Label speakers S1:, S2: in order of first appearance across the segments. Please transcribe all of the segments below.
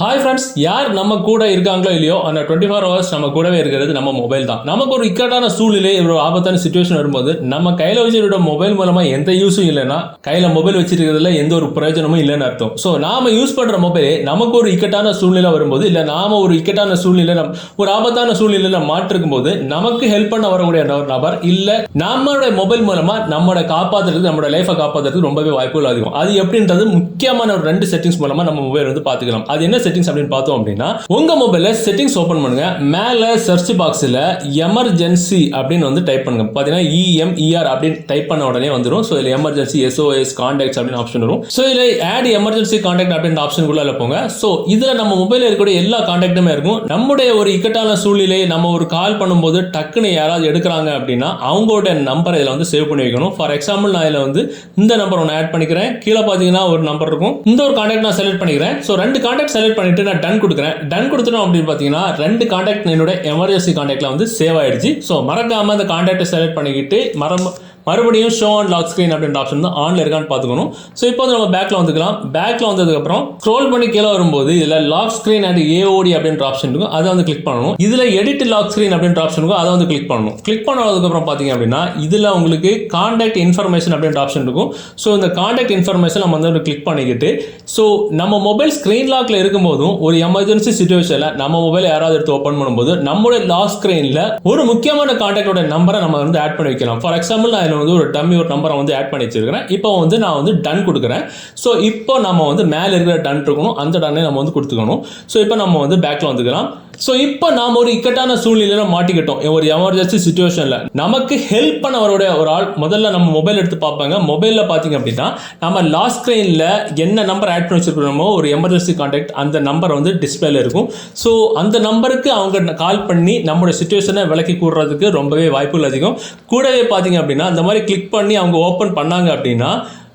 S1: Hi friends, யார் நம்ம கூட இருக்காங்களோ இல்லையோ அந்த 24 ஹவர்ஸ் நம்ம கூடவே இருக்கிறது நம்ம மொபைல் தான். நமக்கு ஒரு இக்கட்டான சூழ்நிலை, ஒரு ஆபத்தான சுச்சுவேஷன் வரும்போது நம்ம கையில் வச்சிருக்கிற மொபைல் மூலமாக எந்த யூஸும் இல்லைன்னா கையில் மொபைல் வச்சிருக்கிறதுல எந்த ஒரு பிரயோஜனமும் இல்லைன்னு அர்த்தம். ஸோ நாம யூஸ் பண்ணுற மொபைலே நமக்கு ஒரு இக்கட்டான சூழ்நிலை வரும்போது, இல்லை நாம ஒரு இக்கட்டான சூழ்நிலை ஒரு ஆபத்தான சூழ்நிலையில் மாற்றிருக்கும் போது நமக்கு ஹெல்ப் பண்ண வரக்கூடிய நபர் இல்லை நம்மளோட மொபைல் மூலமாக நம்மளோட காப்பாற்றுறதுக்கு, நம்மளோட லைஃபை காப்பாற்றுறதுக்கு ரொம்பவே வாய்ப்புகள் அதிகம். அது எப்படின்றது முக்கியமான ஒரு 2 செட்டிங்ஸ் மூலமாக நம்ம மொபைல் வந்து பார்த்துக்கலாம். அது என்ன செட்டிங்ஸ் அப்படின்னு பார்த்தோம் அப்படின்னா, உங்க மொபைல்ல செட்டிங்ஸ் ஓபன் பண்ணுங்க. மேல சர்ச் பாக்ஸ்ல எமர்ஜென்சி அப்படின்னு வந்து டைப் பண்ணுங்க. பாத்தீங்கன்னா EMER அப்படின்னு டைப் பண்ண உடனே வந்துரும். சோ இதுல எமர்ஜென்சி, SOS, கான்டாக்ட்ஸ் அப்படின்னு ஆப்ஷன் வரும். சோ இதுல ஆட் எமர்ஜென்சி கான்டாக்ட் அப்படின்ற ஆப்ஷன் குள்ள போங்க. சோ இதுல நம்ம மொபைல்ல இருக்கக்கூடிய எல்லா கான்டாக்ட்டுமே இருக்கும். நம்முடைய ஒரு இக்கட்டான சூழ்நிலை, நம்ம ஒரு கால் பண்ணும்போது டக்குன்னு யாராவது எடுக்கிறாங்க அப்படின்னா அவங்களோட நம்பரை இதுல வந்து சேவ் பண்ணி வைக்கணும். ஃபார் எக்ஸாம்பிள் நான் இதுல வந்து இந்த நம்பர் ஒன்று ஆட் பண்ணிக்கிறேன். கீழே பாத்தீங்கன்னா ஒரு நம்பர் இருக்கும். இந்த ஒரு கான்டாக்ட் நான் செலக்ட் பண்ணிக்கிறேன். சோ 2 கான்டாக்ட் செலக்ட் பண்ணிட்டு நான் டன் கொடுக்குறேன். டன் கொடுத்துட்டோம் அப்படின்னு பார்த்தீங்கன்னா 2 கான்டாக்ட் என்னோட எமர்ஜென்சி கான்டாக்ட்ல வந்து சேவ் ஆயிடுச்சு. ஸோ மறக்காம அந்த கான்டாக்டை செலக்ட் பண்ணிக்கிட்டு மறுபடியும் ஷோ அண்ட் லாக் ஸ்க்ரீன் அப்படின்ற ஆப்ஷன் தான் ஆன்ல இருக்கான்னு பார்த்துக்கணும். ஸோ இப்போ வந்து நம்ம பேக்ல வந்துக்கலாம். பேக்ல வந்ததுக்கப்புறம் ஸ்க்ரோல் பண்ணி கீழே வரும்போது இதில் லாக் ஸ்க்ரீன் அண்ட் AOD அப்படின்ற ஆப்ஷன் இருக்கும். அதை வந்து கிளிக் பண்ணணும். இதில் எடிட் லாக் ஸ்க்ரீன் அப்படின்ற ஆப்ஷன் இருக்கும். அதை வந்து கிளிக் பண்ணணும். கிளிக் பண்ணதுக்கப்புறம் பார்த்தீங்க அப்படின்னா இதில் உங்களுக்கு கான்டாக்ட் இன்ஃபர்மேஷன் அப்படின்ற ஆப்ஷன் இருக்கும். ஸோ இந்த கான்டாக்ட் இன்ஃபர்மேஷன் நம்ம வந்து கிளிக் பண்ணிக்கிட்டு, ஸோ நம்ம மொபைல் ஸ்க்ரீன் லாக்ல இருக்கும்போதும் ஒரு எமர்ஜென்சி சுச்சுவேஷனில் நம்ம மொபைல் யாராவது எடுத்து ஓப்பன் பண்ணும்போது நம்மளுடைய லாக் ஸ்க்ரீனில் ஒரு முக்கியமான கான்டாக்டோட நம்பரை நம்ம வந்து ஆட் பண்ணி வைக்கலாம். ஃபார் எக்ஸாம்பிள் நான் வந்து ஒரு டம்மி ஒரு நம்பரை வந்து ஆட் பண்ணி வச்சிருக்கிறேன். இப்போ வந்து நான் வந்து டன் கொடுக்குறேன். ஸோ இப்போ நம்ம வந்து மேலே இருக்கிற டன் இருக்கணும், அந்த டன்னை நம்ம வந்து கொடுத்துக்கணும். ஸோ இப்போ நம்ம வந்து பேக்ல வந்துக்கலாம். ஸோ இப்போ நாம் ஒரு இக்கட்டான சூழ்நிலையில மாட்டிக்கிட்டோம். ஒரு எமர்ஜென்சி சுச்சுவேஷன்ல நமக்கு ஹெல்ப் பண்ண வரக்கூடிய ஒரு ஆள் முதல்ல நம்ம மொபைல் எடுத்து பார்ப்பாங்க. மொபைலில் பார்த்தீங்க அப்படின்னா நம்ம லாக் ஸ்க்ரீனில் என்ன நம்பர் ஆட் பண்ணி வச்சிருக்கிறோமோ ஒரு எமர்ஜென்சி கான்டாக்ட், அந்த நம்பர் வந்து டிஸ்பிளேல இருக்கும். ஸோ அந்த நம்பருக்கு அவங்க கால் பண்ணி நம்மளோட சுச்சுவேஷனை விளக்கி கூடுறதுக்கு ரொம்பவே வாய்ப்புகள் அதிகம். கூடவே பார்த்தீங்க அப்படின்னா அந்த மாதிரி கிளிக் பண்ணி அவங்க ஓப்பன் பண்ணாங்க அப்படின்னா,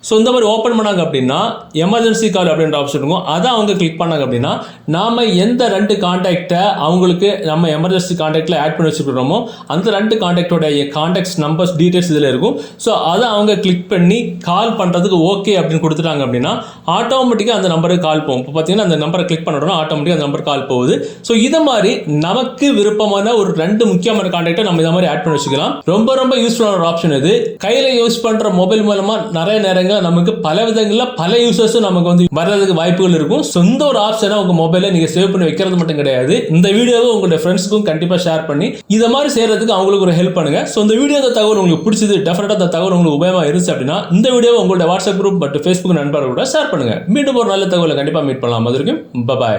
S1: ஸோ இந்த மாதிரி ஓப்பன் பண்ணாங்க அப்படின்னா எமர்ஜென்சி கால் அப்படின்ற ஆப்ஷன் இருக்கும். அதை அவங்க கிளிக் பண்ணாங்க அப்படின்னா நாம் எந்த 2 கான்டாக்டை அவங்களுக்கு நம்ம எமர்ஜென்சி கான்டாக்டில் ஆட் பண்ணி வச்சுக்கிறோமோ அந்த 2 கான்டாக்டோட கான்டாக்ட்ஸ் நம்பர்ஸ் டீட்டெயில்ஸ் இதில் இருக்கும். ஸோ அதை அவங்க கிளிக் பண்ணி கால் பண்ணுறதுக்கு ஓகே அப்படின்னு கொடுத்துட்டாங்க அப்படின்னா ஆட்டோமேட்டிக்காக அந்த நம்பருக்கு கால் போகும். இப்போ பார்த்தீங்கன்னா அந்த நம்பரை கிளிக் பண்ணுறோம், ஆட்டோமேட்டிக்காக அந்த நம்பர் கால் போகுது. ஸோ இதை மாதிரி நமக்கு விருப்பமான ஒரு 2 முக்கியமான கான்டாக்டை நம்ம இதை மாதிரி ஆட் பண்ணி வச்சுக்கலாம். ரொம்ப ரொம்ப யூஸ்ஃபுல்லான ஒரு ஆப்ஷன் இது. கையில் யூஸ் பண்ணுற மொபைல் மூலமாக நிறைய நேரங்கள் நமக்கு பல விதங்களில் பல யூசர்ஸும் நமக்கு வந்து வர்றதுக்கு வாய்ப்புகள் இருக்கும். சொந்த ஒரு ஆப்ஷனை உங்க மொபைலை நீங்க சேவ் பண்ணி வைக்கிறது மட்டும் கிடையாது, இந்த வீடியோவை உங்களுடைய ஃப்ரெண்ட்ஸுக்கும் கண்டிப்பா ஷேர் பண்ணி இதை மாதிரி செய்யறதுக்கு அவங்களுக்கு ஒரு ஹெல்ப் பண்ணுங்க. ஸோ இந்த வீடியோ தகவல் உங்களுக்கு பிடிச்சது, டெஃபினட்டா அந்த தகவல் உங்களுக்கு உபயோகமா இருந்துச்சு அப்படின்னா இந்த வீடியோவை உங்களுடைய வாட்ஸ்அப் குரூப் மற்றும் ஃபேஸ்புக் நண்பர்களோட ஷேர் பண்ணுங்க. மீண்டும் ஒரு நல்ல தகவலை கண்டிப்பா மீட் பண்ணலாம். அது வரைக்கும் பை.